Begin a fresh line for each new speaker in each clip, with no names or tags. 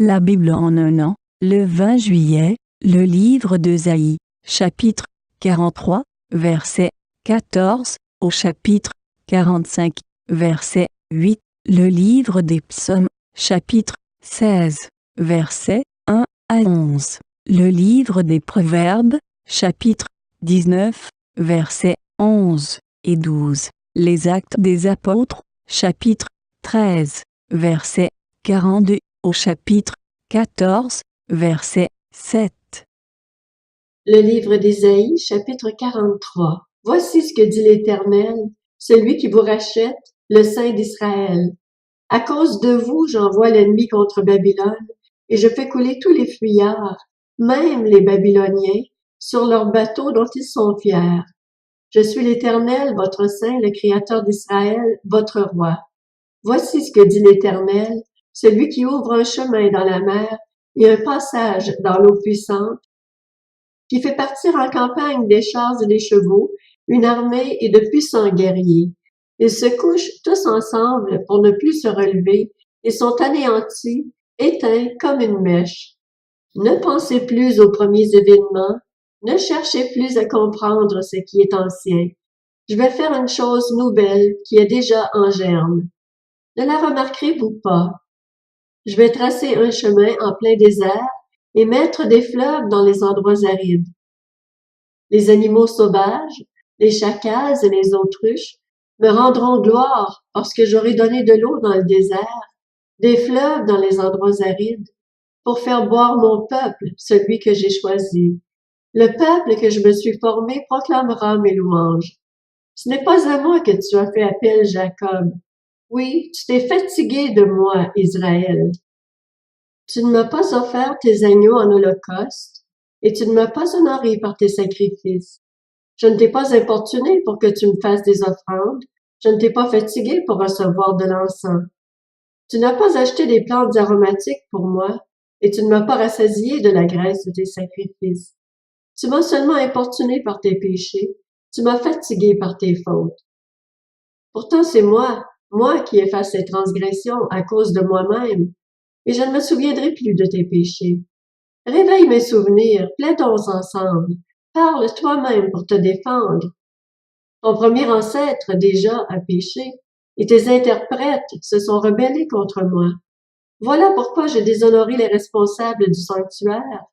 La Bible en un an, le 20 juillet, le livre d'Ésaïe, chapitre 43, verset 14, au chapitre 45, verset 8, le livre des psaumes, chapitre 16, verset 1 à 11, le livre des proverbes, chapitre 19, verset 11 et 12, les actes des apôtres, chapitre 13, verset 42, au chapitre 14, verset 7.
Le livre d'Ésaïe, chapitre 43. Voici ce que dit l'Éternel, celui qui vous rachète, le Saint d'Israël. À cause de vous, j'envoie l'ennemi contre Babylone, et je fais couler tous les fuyards, même les Babyloniens, sur leurs bateaux dont ils sont fiers. Je suis l'Éternel, votre Saint, le Créateur d'Israël, votre Roi. Voici ce que dit l'Éternel, celui qui ouvre un chemin dans la mer et un passage dans l'eau puissante, qui fait partir en campagne des chars et des chevaux, une armée et de puissants guerriers. Ils se couchent tous ensemble pour ne plus se relever et sont anéantis, éteints comme une mèche. Ne pensez plus aux premiers événements, ne cherchez plus à comprendre ce qui est ancien. Je vais faire une chose nouvelle qui est déjà en germe. Ne la remarquerez-vous pas? Je vais tracer un chemin en plein désert et mettre des fleuves dans les endroits arides. Les animaux sauvages, les chacals et les autruches me rendront gloire parce que j'aurai donné de l'eau dans le désert, des fleuves dans les endroits arides, pour faire boire mon peuple, celui que j'ai choisi. Le peuple que je me suis formé proclamera mes louanges. Ce n'est pas à moi que tu as fait appel, Jacob. Oui, tu t'es fatigué de moi, Israël. Tu ne m'as pas offert tes agneaux en holocauste, et tu ne m'as pas honoré par tes sacrifices. Je ne t'ai pas importuné pour que tu me fasses des offrandes, je ne t'ai pas fatigué pour recevoir de l'encens. Tu n'as pas acheté des plantes aromatiques pour moi, et tu ne m'as pas rassasié de la graisse de tes sacrifices. Tu m'as seulement importuné par tes péchés, tu m'as fatigué par tes fautes. Pourtant c'est moi qui efface ces transgressions à cause de moi-même, et je ne me souviendrai plus de tes péchés. Réveille mes souvenirs, plaidons ensemble, parle toi-même pour te défendre. Ton premier ancêtre déjà a péché, et tes interprètes se sont rebellés contre moi. Voilà pourquoi j'ai déshonoré les responsables du sanctuaire.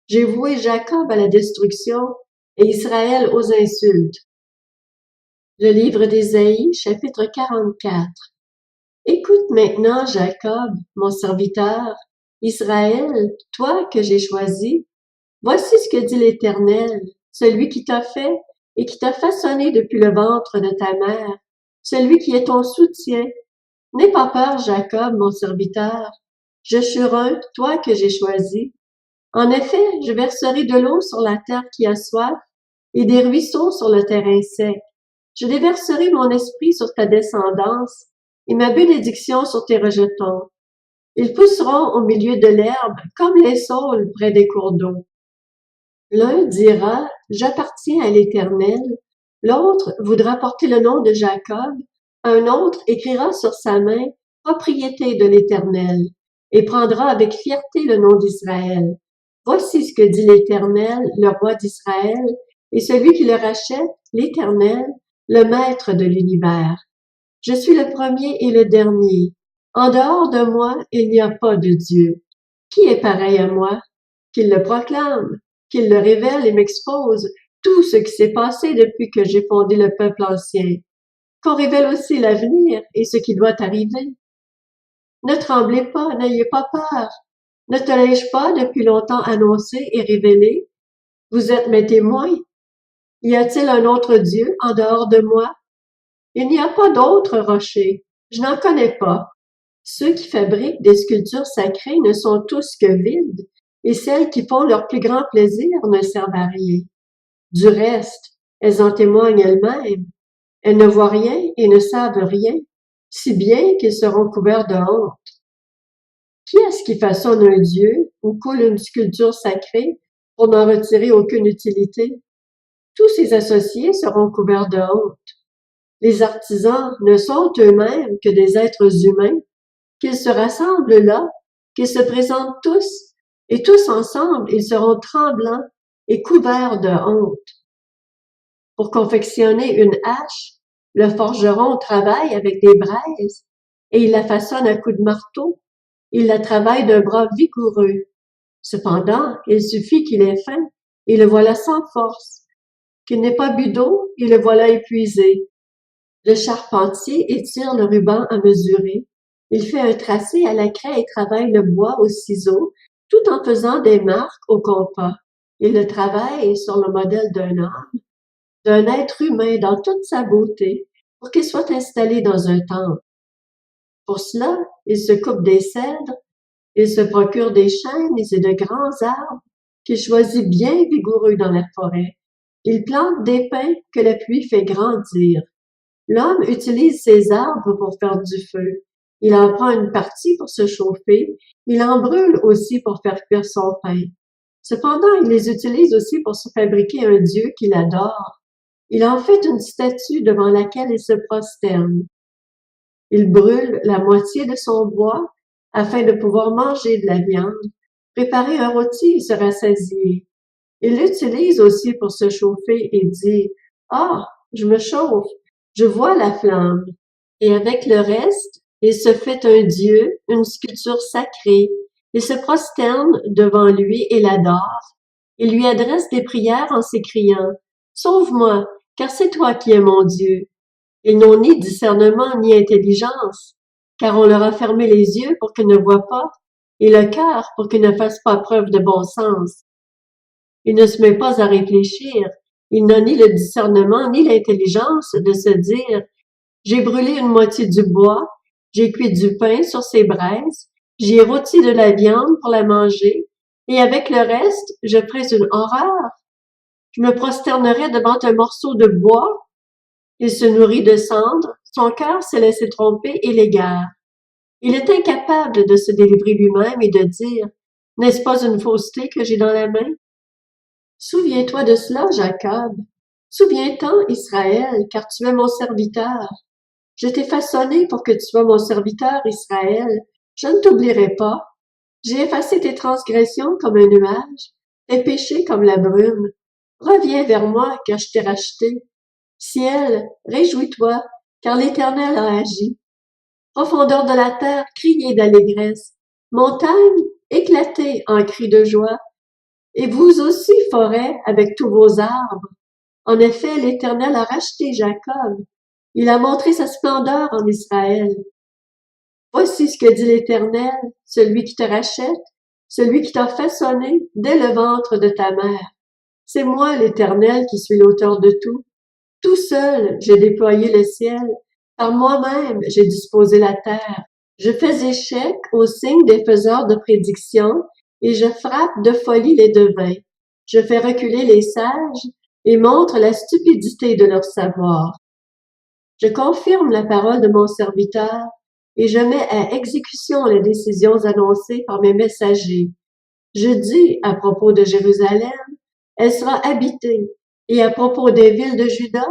J'ai voué Jacob à la destruction et Israël aux insultes. Le livre d'Ésaïe, chapitre 44. Écoute maintenant, Jacob, mon serviteur, Israël, toi que j'ai choisi. Voici ce que dit l'Éternel, celui qui t'a fait et qui t'a façonné depuis le ventre de ta mère, celui qui est ton soutien. N'aie pas peur, Jacob, mon serviteur. Je suis un, toi que j'ai choisi. En effet, je verserai de l'eau sur la terre qui a soif et des ruisseaux sur le terrain sec. Je déverserai mon esprit sur ta descendance et ma bénédiction sur tes rejetons. Ils pousseront au milieu de l'herbe comme les saules près des cours d'eau. L'un dira, j'appartiens à l'Éternel, l'autre voudra porter le nom de Jacob, un autre écrira sur sa main, propriété de l'Éternel, et prendra avec fierté le nom d'Israël. Voici ce que dit l'Éternel, le roi d'Israël, et celui qui le rachète, l'Éternel, le maître de l'univers. Je suis le premier et le dernier. En dehors de moi, il n'y a pas de Dieu. Qui est pareil à moi? Qu'il le proclame, qu'il le révèle et m'expose tout ce qui s'est passé depuis que j'ai fondé le peuple ancien. Qu'on révèle aussi l'avenir et ce qui doit arriver. Ne tremblez pas, n'ayez pas peur. Ne te l'ai-je pas depuis longtemps annoncé et révélé? Vous êtes mes témoins. Y a-t-il un autre Dieu en dehors de moi? Il n'y a pas d'autre rocher. Je n'en connais pas. Ceux qui fabriquent des sculptures sacrées ne sont tous que vides, et celles qui font leur plus grand plaisir ne servent à rien. Du reste, elles en témoignent elles-mêmes. Elles ne voient rien et ne savent rien, si bien qu'ils seront couverts de honte. Qui est-ce qui façonne un dieu ou coule une sculpture sacrée pour n'en retirer aucune utilité? Tous ses associés seront couverts de honte. Les artisans ne sont eux-mêmes que des êtres humains, qu'ils se rassemblent là, qu'ils se présentent tous, et tous ensemble, ils seront tremblants et couverts de honte. Pour confectionner une hache, le forgeron travaille avec des braises, et il la façonne à coups de marteau. Il la travaille d'un bras vigoureux. Cependant, il suffit qu'il ait faim, et le voilà sans force. Qu'il n'ait pas bu d'eau, et le voilà épuisé. Le charpentier étire le ruban à mesurer. Il fait un tracé à la craie et travaille le bois au ciseau, tout en faisant des marques au compas. Il le travaille sur le modèle d'un homme, d'un être humain dans toute sa beauté, pour qu'il soit installé dans un temple. Pour cela, il se coupe des cèdres, il se procure des chênes et de grands arbres qu'il choisit bien vigoureux dans la forêt. Il plante des pins que la pluie fait grandir. L'homme utilise ces arbres pour faire du feu. Il en prend une partie pour se chauffer. Il en brûle aussi pour faire cuire son pain. Cependant, il les utilise aussi pour se fabriquer un dieu qu'il adore. Il en fait une statue devant laquelle il se prosterne. Il brûle la moitié de son bois afin de pouvoir manger de la viande, préparer un rôti et se rassasier. Il l'utilise aussi pour se chauffer et dit « Ah, je me chauffe, je vois la flamme. » Et avec le reste, il se fait un dieu, une sculpture sacrée. Il se prosterne devant lui et l'adore. Il lui adresse des prières en s'écriant « Sauve-moi, car c'est toi qui es mon Dieu. » Ils n'ont ni discernement ni intelligence, car on leur a fermé les yeux pour qu'ils ne voient pas, et le cœur pour qu'ils ne fassent pas preuve de bon sens. Il ne se met pas à réfléchir, il n'a ni le discernement ni l'intelligence de se dire « J'ai brûlé une moitié du bois, j'ai cuit du pain sur ses braises, j'ai rôti de la viande pour la manger, et avec le reste, je ferai une horreur. Je me prosternerai devant un morceau de bois. » Il se nourrit de cendres, son cœur s'est laissé tromper et l'égare. Il est incapable de se délivrer lui-même et de dire « N'est-ce pas une fausseté que j'ai dans la main? » Souviens-toi de cela, Jacob. Souviens-t'en, Israël, car tu es mon serviteur. Je t'ai façonné pour que tu sois mon serviteur, Israël. Je ne t'oublierai pas. J'ai effacé tes transgressions comme un nuage, tes péchés comme la brume. Reviens vers moi, car je t'ai racheté. Ciel, réjouis-toi, car l'Éternel a agi. Profondeur de la terre, criez d'allégresse. Montagne, éclatez en cris de joie. Et vous aussi, forêt, avec tous vos arbres. En effet, l'Éternel a racheté Jacob. Il a montré sa splendeur en Israël. Voici ce que dit l'Éternel, celui qui te rachète, celui qui t'a façonné dès le ventre de ta mère. C'est moi, l'Éternel, qui suis l'auteur de tout. Tout seul, j'ai déployé le ciel. Par moi-même, j'ai disposé la terre. Je fais échec au signe des faiseurs de prédictions et je frappe de folie les devins. Je fais reculer les sages et montre la stupidité de leur savoir. Je confirme la parole de mon serviteur et je mets à exécution les décisions annoncées par mes messagers. Je dis à propos de Jérusalem, elle sera habitée, et à propos des villes de Juda,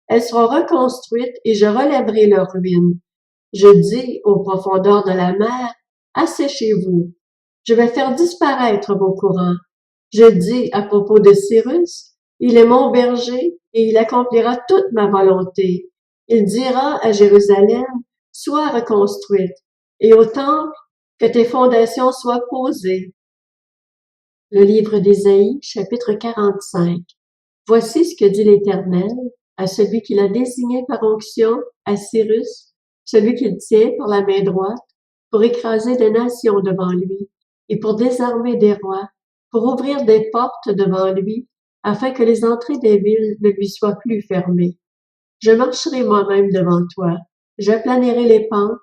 elles seront reconstruites et je relèverai leurs ruines. Je dis aux profondeurs de la mer, asséchez-vous. Je vais faire disparaître vos courants. Je dis à propos de Cyrus, il est mon berger et il accomplira toute ma volonté. Il dira à Jérusalem, sois reconstruite, et au temple, que tes fondations soient posées. Le livre d'Ésaïe, chapitre 45. Voici ce que dit l'Éternel à celui qu'il a désigné par onction, à Cyrus, celui qu'il tient par la main droite, pour écraser des nations devant lui, et pour désarmer des rois, pour ouvrir des portes devant lui, afin que les entrées des villes ne lui soient plus fermées. Je marcherai moi-même devant toi, j'aplanirai les pentes,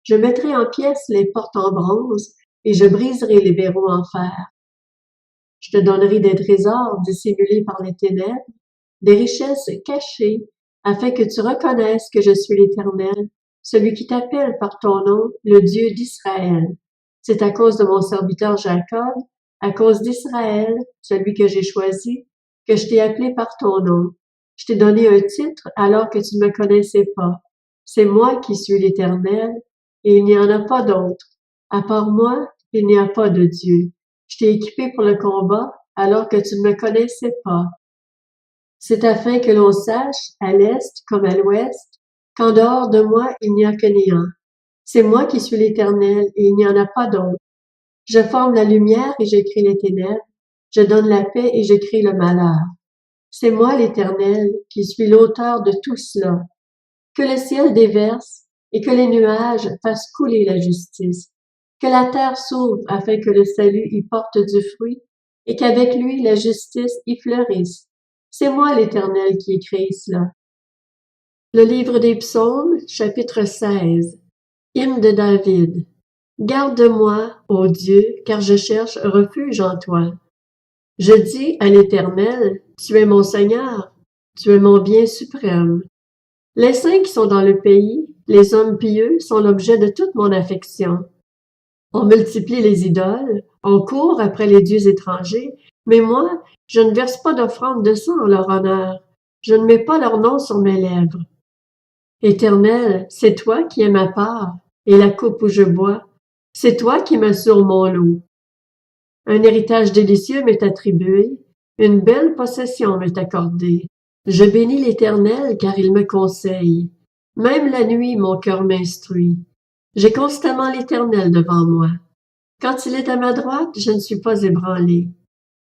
je mettrai en pièces les portes en bronze, et je briserai les verrous en fer. Je te donnerai des trésors dissimulés par les ténèbres, des richesses cachées, afin que tu reconnaisses que je suis l'Éternel, celui qui t'appelle par ton nom, le Dieu d'Israël. C'est à cause de mon serviteur Jacob, à cause d'Israël, celui que j'ai choisi, que je t'ai appelé par ton nom. Je t'ai donné un titre alors que tu ne me connaissais pas. C'est moi qui suis l'Éternel, et il n'y en a pas d'autre. À part moi, il n'y a pas de Dieu. Je t'ai équipé pour le combat alors que tu ne me connaissais pas. C'est afin que l'on sache, à l'est comme à l'ouest, qu'en dehors de moi il n'y a que néant. C'est moi qui suis l'Éternel et il n'y en a pas d'autre. Je forme la lumière et je crée les ténèbres. Je donne la paix et je crée le malheur. C'est moi l'Éternel qui suis l'auteur de tout cela. Que le ciel déverse et que les nuages fassent couler la justice. Que la terre s'ouvre afin que le salut y porte du fruit et qu'avec lui la justice y fleurisse. C'est moi l'Éternel qui ai créé cela. Le livre des psaumes, chapitre 16. Hymne de David. Garde-moi, ô Dieu, car je cherche refuge en toi. Je dis à l'Éternel, tu es mon Seigneur, tu es mon bien suprême. Les saints qui sont dans le pays, les hommes pieux, sont l'objet de toute mon affection. On multiplie les idoles, on court après les dieux étrangers, mais moi, je ne verse pas d'offrande de sang en leur honneur. Je ne mets pas leur nom sur mes lèvres. Éternel, c'est toi qui es ma part, et la coupe où je bois. C'est toi qui m'assures mon lot. Un héritage délicieux m'est attribué, une belle possession m'est accordée. Je bénis l'Éternel car il me conseille. Même la nuit, mon cœur m'instruit. J'ai constamment l'Éternel devant moi. Quand il est à ma droite, je ne suis pas ébranlé.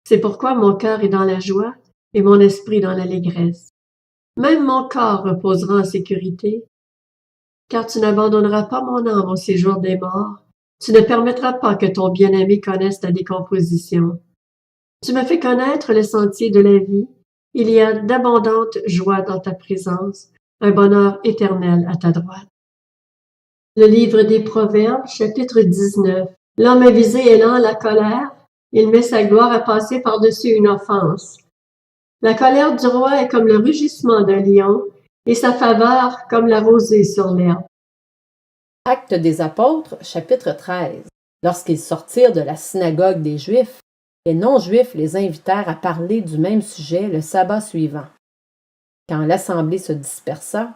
C'est pourquoi mon cœur est dans la joie et mon esprit dans l'allégresse. Même mon corps reposera en sécurité, car tu n'abandonneras pas mon âme au séjour des morts. Tu ne permettras pas que ton bien-aimé connaisse ta décomposition. Tu me fais connaître le sentier de la vie. Il y a d'abondantes joies dans ta présence, un bonheur éternel à ta droite. Le livre des Proverbes, chapitre 19. L'homme avisé est lent à la colère. Il met sa gloire à passer par-dessus une offense. La colère du roi est comme le rugissement d'un lion, et sa faveur comme la rosée sur l'herbe.
Actes des apôtres, chapitre 13. Lorsqu'ils sortirent de la synagogue des Juifs, les non-Juifs les invitèrent à parler du même sujet le sabbat suivant. Quand l'assemblée se dispersa,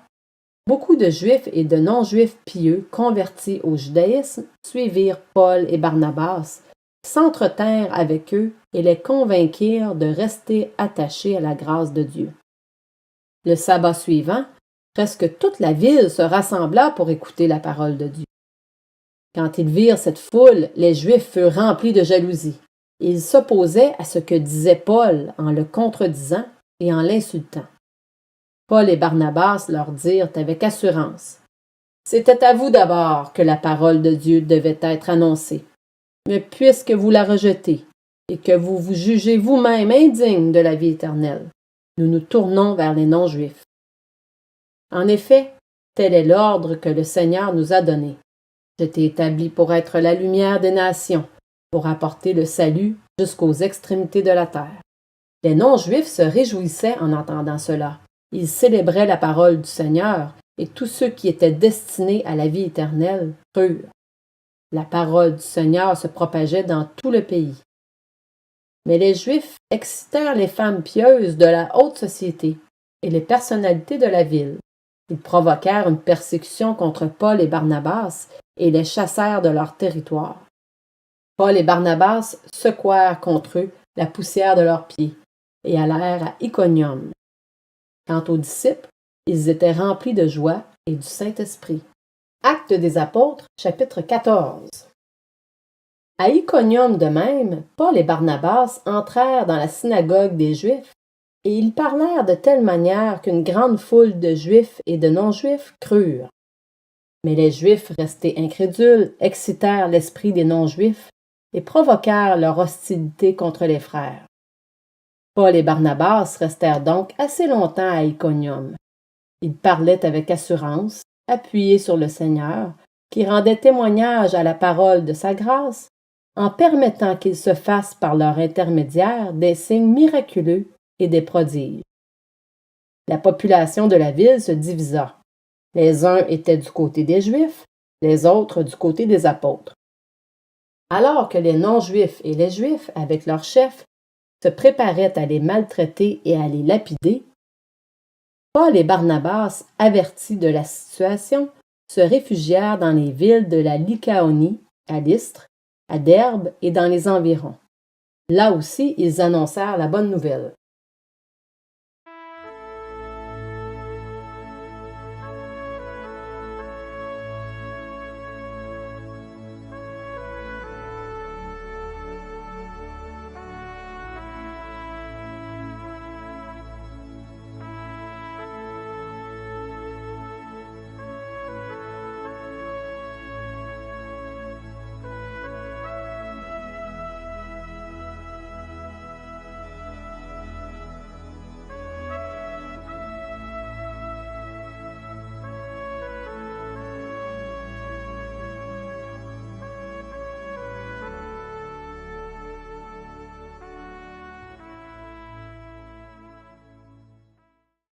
beaucoup de Juifs et de non-Juifs pieux convertis au judaïsme suivirent Paul et Barnabas, s'entretinrent avec eux et les convainquirent de rester attachés à la grâce de Dieu. Le sabbat suivant, presque toute la ville se rassembla pour écouter la parole de Dieu. Quand ils virent cette foule, les Juifs furent remplis de jalousie. Ils s'opposaient à ce que disait Paul en le contredisant et en l'insultant. Paul et Barnabas leur dirent avec assurance: « C'était à vous d'abord que la parole de Dieu devait être annoncée. Mais puisque vous la rejetez et que vous vous jugez vous-même indigne de la vie éternelle, nous nous tournons vers les non-Juifs. En effet, tel est l'ordre que le Seigneur nous a donné. Je t'ai établi pour être la lumière des nations, pour apporter le salut jusqu'aux extrémités de la terre. » Les non-Juifs se réjouissaient en entendant cela. Ils célébraient la parole du Seigneur, et tous ceux qui étaient destinés à la vie éternelle crurent. La parole du Seigneur se propageait dans tout le pays. Mais les Juifs excitèrent les femmes pieuses de la haute société et les personnalités de la ville. Ils provoquèrent une persécution contre Paul et Barnabas et les chassèrent de leur territoire. Paul et Barnabas secouèrent contre eux la poussière de leurs pieds et allèrent à Iconium. Quant aux disciples, ils étaient remplis de joie et du Saint-Esprit. Actes des apôtres, chapitre 14. À Iconium de même, Paul et Barnabas entrèrent dans la synagogue des Juifs, et ils parlèrent de telle manière qu'une grande foule de Juifs et de non-Juifs crurent. Mais les Juifs, restés incrédules, excitèrent l'esprit des non-Juifs et provoquèrent leur hostilité contre les frères. Paul et Barnabas restèrent donc assez longtemps à Iconium. Ils parlaient avec assurance, appuyés sur le Seigneur, qui rendait témoignage à la parole de sa grâce, en permettant qu'il se fasse par leur intermédiaire des signes miraculeux et des prodiges. La population de la ville se divisa. Les uns étaient du côté des Juifs, les autres du côté des apôtres. Alors que les non-Juifs et les Juifs, avec leurs chefs, se préparaient à les maltraiter et à les lapider, Paul et Barnabas, avertis de la situation, se réfugièrent dans les villes de la Lycaonie, à Lystre, à Derbe et dans les environs. Là aussi, ils annoncèrent la bonne nouvelle.